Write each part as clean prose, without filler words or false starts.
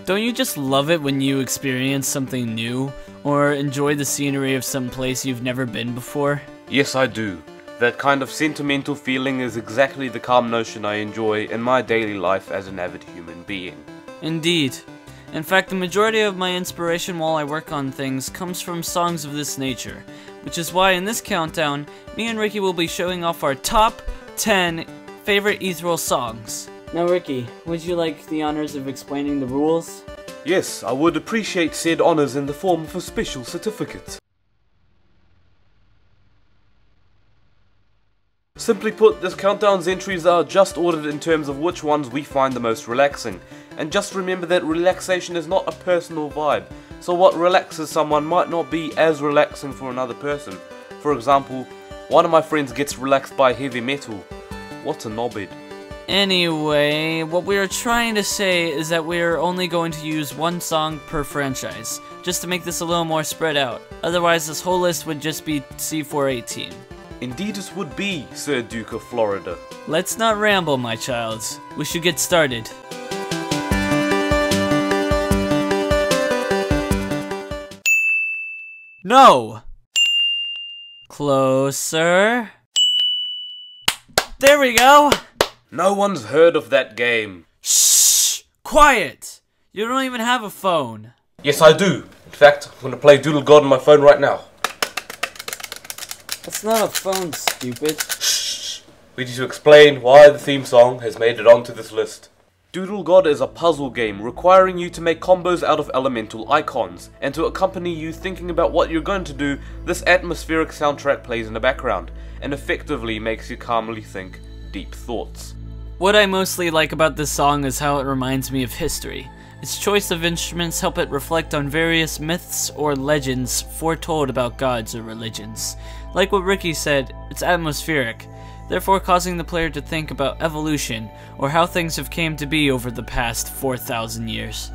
Don't you just love it when you experience something new, or enjoy the scenery of some place you've never been before? Yes, I do. That kind of sentimental feeling is exactly the calm notion I enjoy in my daily life as an avid human being. Indeed. In fact, the majority of my inspiration while I work on things comes from songs of this nature, which is why in this countdown, me and Ricky will be showing off our top 10 favorite Ethereal songs. Now Ricky, would you like the honors of explaining the rules? Yes, I would appreciate said honors in the form of a special certificate. Simply put, this countdown's entries are just ordered in terms of which ones we find the most relaxing. And just remember that relaxation is not a personal vibe, so what relaxes someone might not be as relaxing for another person. For example, one of my friends gets relaxed by heavy metal. What a knobhead. Anyway, what we are trying to say is that we are only going to use one song per franchise, just to make this a little more spread out. Otherwise, this whole list would just be C418. Indeed it would be, Sir Duke of Florida. Let's not ramble, my child. We should get started. No! Closer. There we go! No one's heard of that game. Shh! Quiet! You don't even have a phone. Yes, I do. In fact, I'm gonna play Doodle God on my phone right now. That's not a phone, stupid. Shh! We need to explain why the theme song has made it onto this list. Doodle God is a puzzle game requiring you to make combos out of elemental icons, and to accompany you thinking about what you're going to do, this atmospheric soundtrack plays in the background, and effectively makes you calmly think deep thoughts. What I mostly like about this song is how it reminds me of history. Its choice of instruments help it reflect on various myths or legends foretold about gods or religions. Like what Ricky said, it's atmospheric, therefore causing the player to think about evolution or how things have came to be over the past 4,000 years.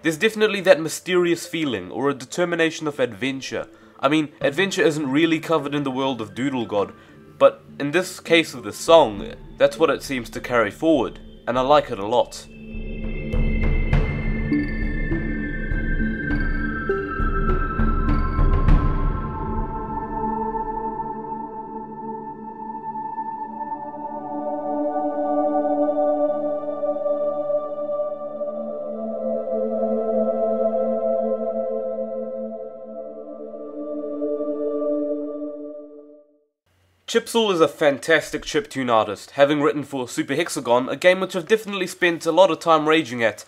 There's definitely that mysterious feeling, or a determination of adventure. I mean, adventure isn't really covered in the world of Doodle God, but in this case of the song, that's what it seems to carry forward, and I like it a lot. Chipsel is a fantastic chiptune artist, having written for Super Hexagon, a game which I've definitely spent a lot of time raging at.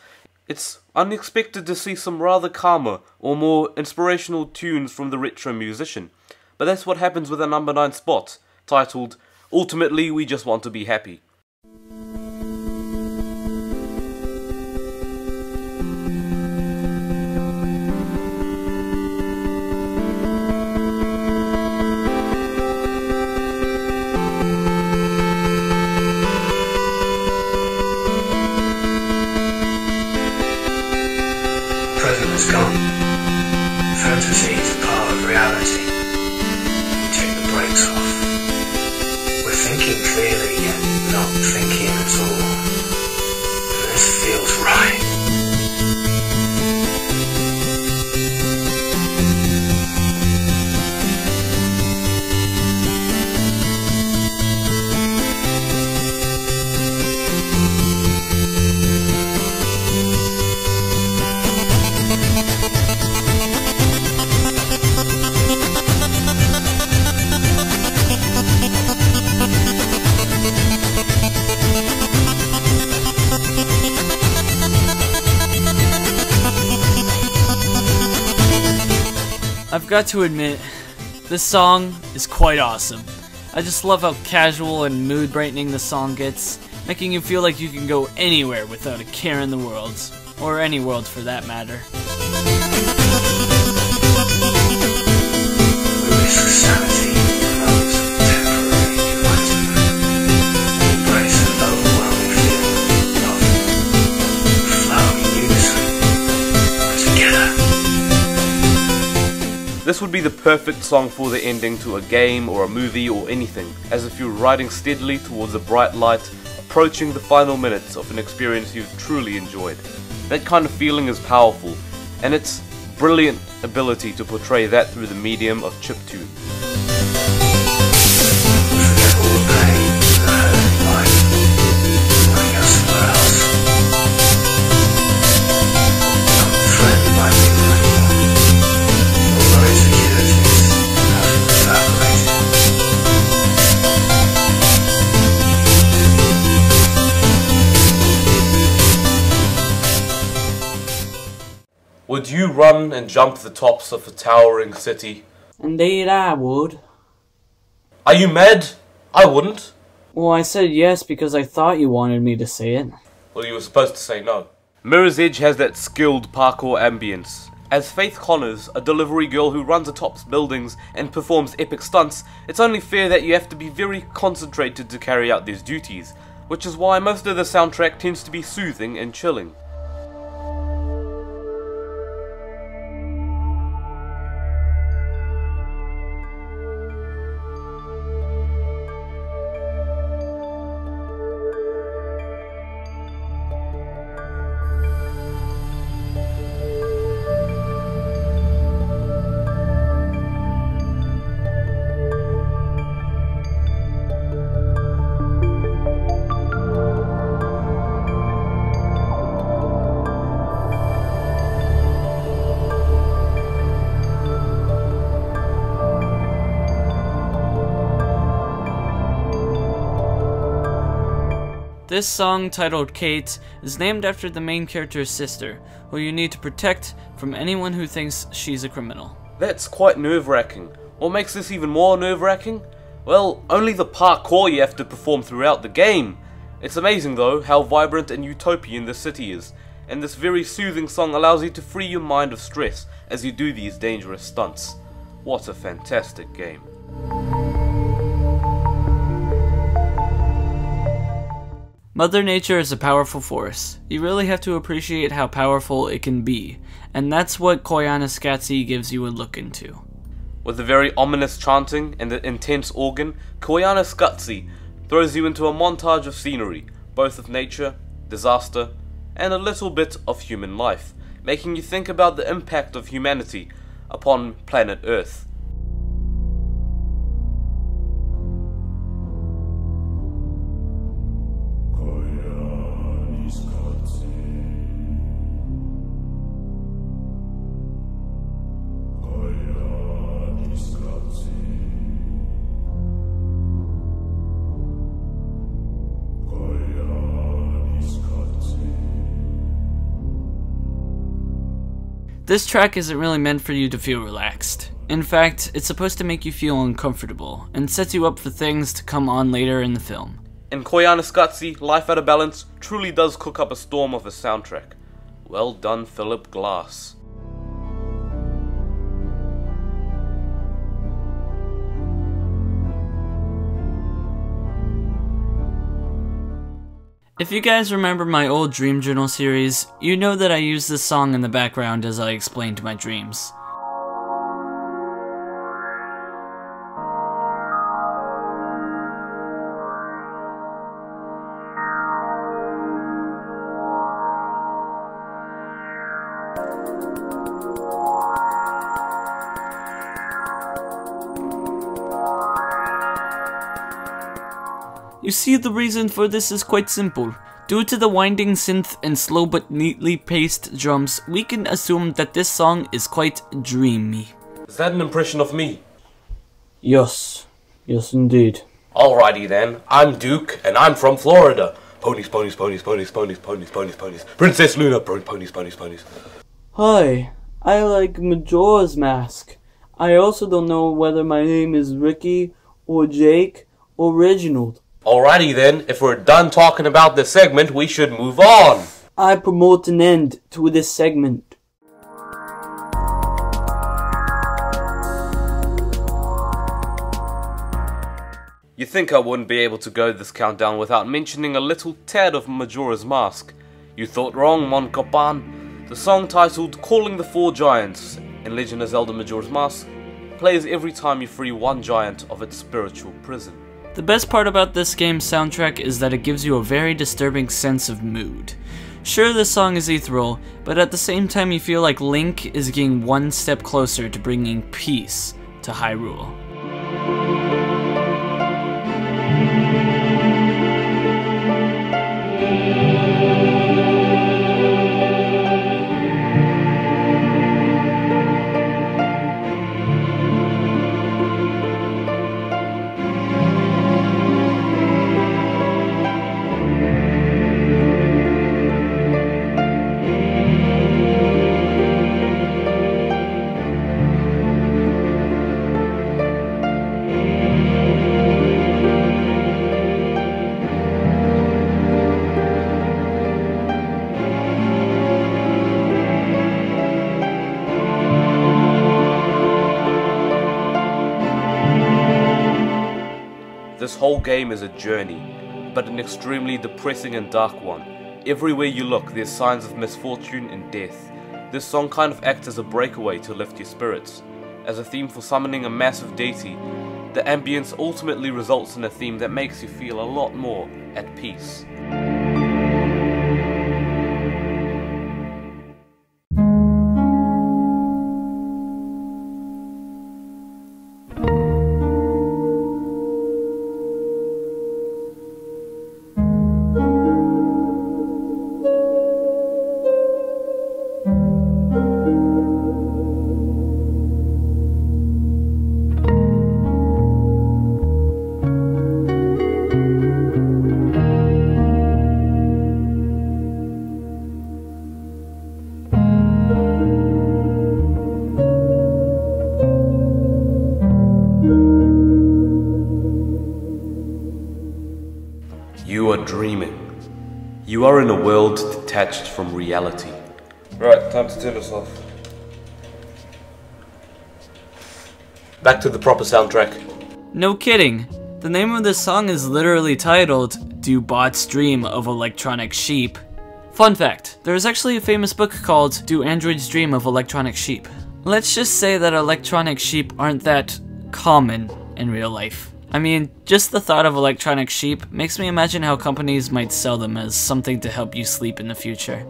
It's unexpected to see some rather calmer, or more inspirational tunes from the retro musician. But that's what happens with a number 9 spot, titled, Ultimately We Just Want to Be Happy. Present is gone. Fantasy is a part of reality. We take the brakes off. We're thinking clearly, yet not thinking at all. And this feels right. I've got to admit, this song is quite awesome. I just love how casual and mood brightening the song gets, making you feel like you can go anywhere without a care in the world, or any world for that matter. Sanity promotes temporary enlightenment. Embrace an overwhelming feeling of flowing unison together. This would be the perfect song for the ending to a game or a movie or anything, as if you're riding steadily towards a bright light, approaching the final minutes of an experience you've truly enjoyed. That kind of feeling is powerful, and it's brilliant ability to portray that through the medium of chiptune. Forget all the pain, the hurt in life. Want to go somewhere else. Not threatened by people anymore. All our insecurities have evaporated. Would you run and jump the tops of a towering city? Indeed I would. Are you mad? I wouldn't. Well, I said yes because I thought you wanted me to say it. Well, you were supposed to say no. Mirror's Edge has that skilled parkour ambience. As Faith Connors, a delivery girl who runs atop buildings and performs epic stunts, it's only fair that you have to be very concentrated to carry out these duties, which is why most of the soundtrack tends to be soothing and chilling. This song, titled Kate, is named after the main character's sister, who you need to protect from anyone who thinks she's a criminal. That's quite nerve-wracking. What makes this even more nerve-wracking? Well, only the parkour you have to perform throughout the game. It's amazing though how vibrant and utopian the city is, and this very soothing song allows you to free your mind of stress as you do these dangerous stunts. What a fantastic game. Mother Nature is a powerful force. You really have to appreciate how powerful it can be, and that's what Koyaanisqatsi gives you a look into. With the very ominous chanting and the intense organ, Koyaanisqatsi throws you into a montage of scenery, both of nature, disaster, and a little bit of human life, making you think about the impact of humanity upon planet Earth. This track isn't really meant for you to feel relaxed. In fact, it's supposed to make you feel uncomfortable, and sets you up for things to come on later in the film. In Koyaanisqatsi, Life Out of Balance truly does cook up a storm of a soundtrack. Well done, Philip Glass. If you guys remember my old Dream Journal series, you know that I use this song in the background as I explained my dreams. You see, the reason for this is quite simple. Due to the winding synth and slow but neatly paced drums, we can assume that this song is quite dreamy. Is that an impression of me? Yes. Yes, indeed. Alrighty then, I'm Duke, and I'm from Florida. Ponies, ponies, ponies, ponies, ponies, ponies, ponies, ponies. Princess Luna, ponies, ponies, ponies. Hi, I like Majora's Mask. I also don't know whether my name is Ricky or Jake or Reginald. Alrighty then, if we're done talking about this segment, we should move on. I promote an end to this segment. You think I wouldn't be able to go this countdown without mentioning a little tad of Majora's Mask. You thought wrong, Mon Copan. The song titled Calling the Four Giants in Legend of Zelda Majora's Mask plays every time you free one giant of its spiritual prison. The best part about this game's soundtrack is that it gives you a very disturbing sense of mood. Sure, this song is ethereal, but at the same time you feel like Link is getting one step closer to bringing peace to Hyrule. This whole game is a journey, but an extremely depressing and dark one. Everywhere you look, there's signs of misfortune and death. This song kind of acts as a breakaway to lift your spirits. As a theme for summoning a massive deity, the ambience ultimately results in a theme that makes you feel a lot more at peace. You are dreaming. You are in a world detached from reality. Right, time to turn this off. Back to the proper soundtrack. No kidding. The name of this song is literally titled, Do Bots Dream of Electronic Sheep? Fun fact, there is actually a famous book called Do Androids Dream of Electronic Sheep? Let's just say that electronic sheep aren't that common in real life. I mean, just the thought of electronic sheep makes me imagine how companies might sell them as something to help you sleep in the future.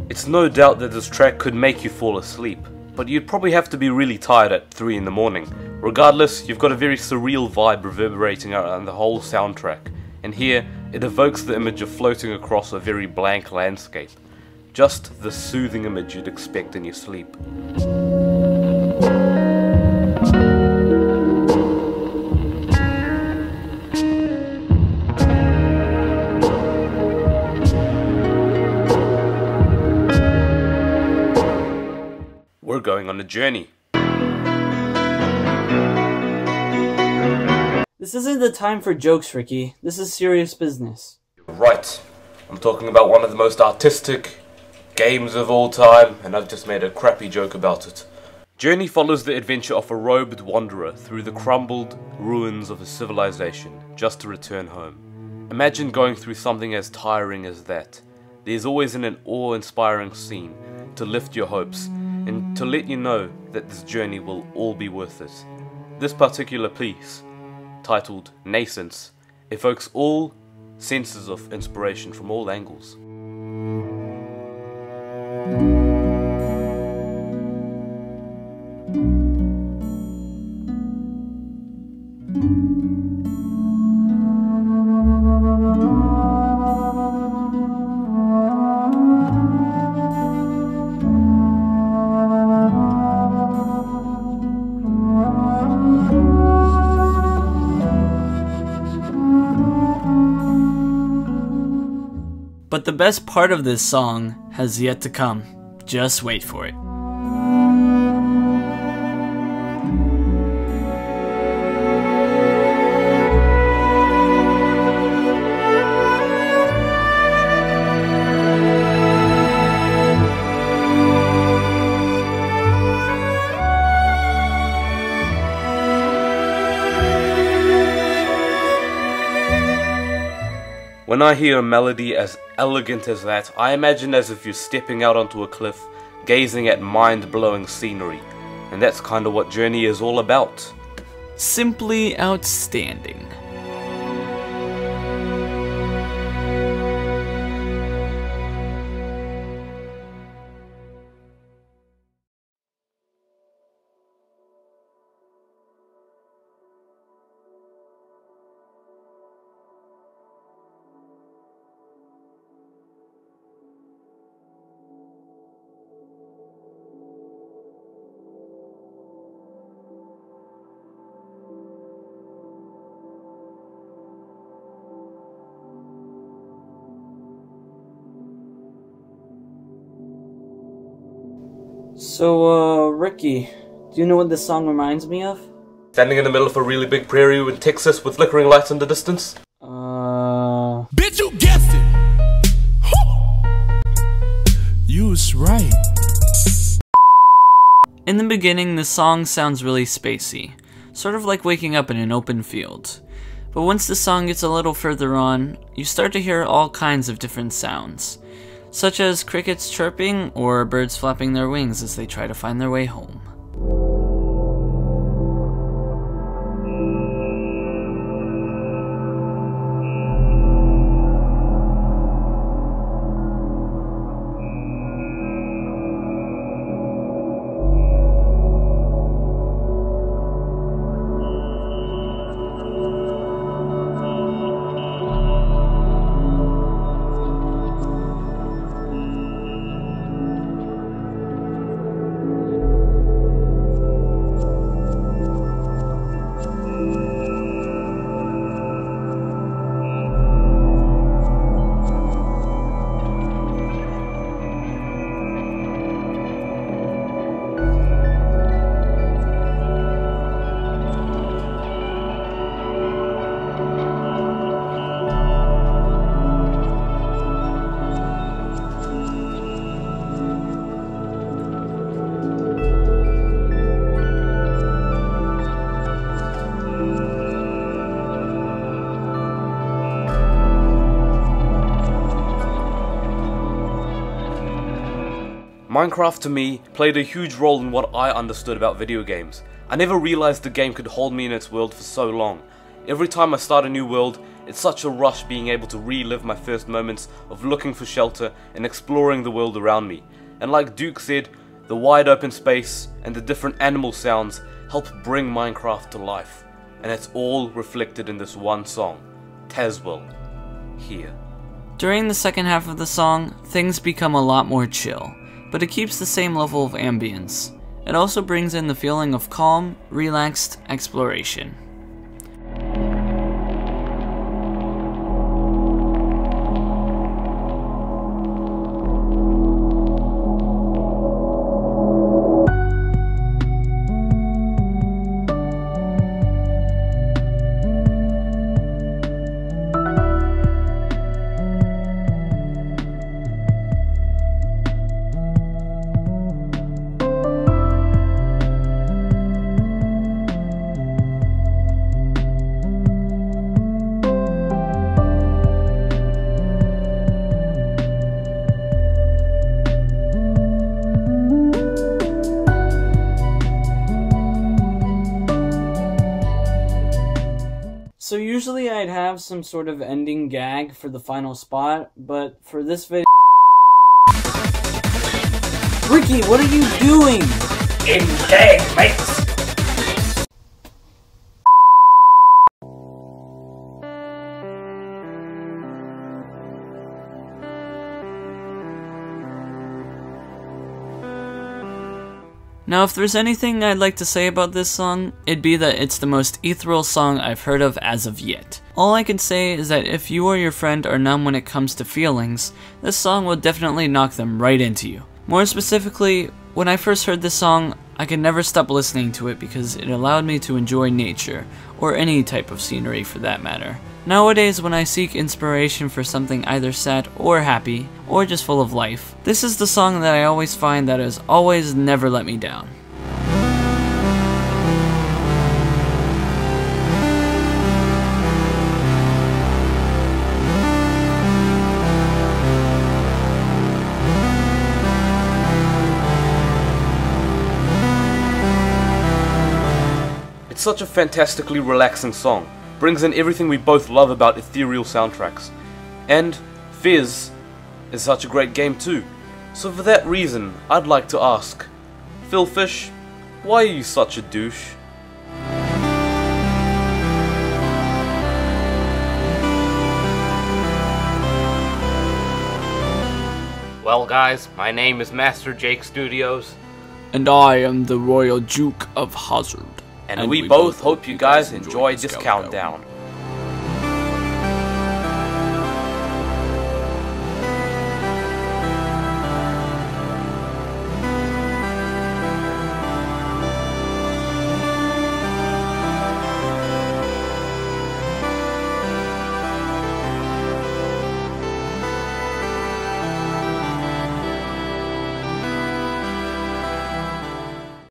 It's no doubt that this track could make you fall asleep, but you'd probably have to be really tired at 3 in the morning. Regardless, you've got a very surreal vibe reverberating around the whole soundtrack, and here, it evokes the image of floating across a very blank landscape. Just the soothing image you'd expect in your sleep. We're going on a journey. This isn't the time for jokes, Ricky. This is serious business. Right. I'm talking about one of the most artistic games of all time, and I've just made a crappy joke about it. Journey follows the adventure of a robed wanderer through the crumbled ruins of a civilization, just to return home. Imagine going through something as tiring as that. There's always an awe-inspiring scene to lift your hopes, and to let you know that this journey will all be worth it. This particular piece, titled Nascence, evokes all senses of inspiration from all angles. But the best part of this song has yet to come. Just wait for it. When I hear a melody as elegant as that, I imagine as if you're stepping out onto a cliff, gazing at mind-blowing scenery. And that's kind of what Journey is all about. Simply outstanding. So, Ricky, do you know what this song reminds me of? Standing in the middle of a really big prairie in Texas with flickering lights in the distance? Bitch, you guessed it! You was right. In the beginning, the song sounds really spacey, sort of like waking up in an open field. But once the song gets a little further on, you start to hear all kinds of different sounds, such as crickets chirping or birds flapping their wings as they try to find their way home. Minecraft to me played a huge role in what I understood about video games. I never realized the game could hold me in its world for so long. Every time I start a new world, it's such a rush being able to relive my first moments of looking for shelter and exploring the world around me. And like Duke said, the wide open space and the different animal sounds help bring Minecraft to life. And it's all reflected in this one song, Tazwell, here. During the second half of the song, things become a lot more chill, but it keeps the same level of ambience. It also brings in the feeling of calm, relaxed exploration. So usually I'd have some sort of ending gag for the final spot, but for this video... Ricky, what are you doing? In game, mates! Now, if there's anything I'd like to say about this song, it'd be that it's the most ethereal song I've heard of as of yet. All I can say is that if you or your friend are numb when it comes to feelings, this song will definitely knock them right into you. More specifically, when I first heard this song, I could never stop listening to it because it allowed me to enjoy nature, or any type of scenery for that matter. Nowadays, when I seek inspiration for something either sad or happy, or just full of life, this is the song that I always find that has always never let me down. It's such a fantastically relaxing song, brings in everything we both love about Ethereal soundtracks. And Fizz is such a great game too. So for that reason, I'd like to ask, Phil Fish, why are you such a douche? Well guys, my name is Master Jake Studios. And I am the Royal Duke of Hazard. And we both hope you guys enjoy this countdown.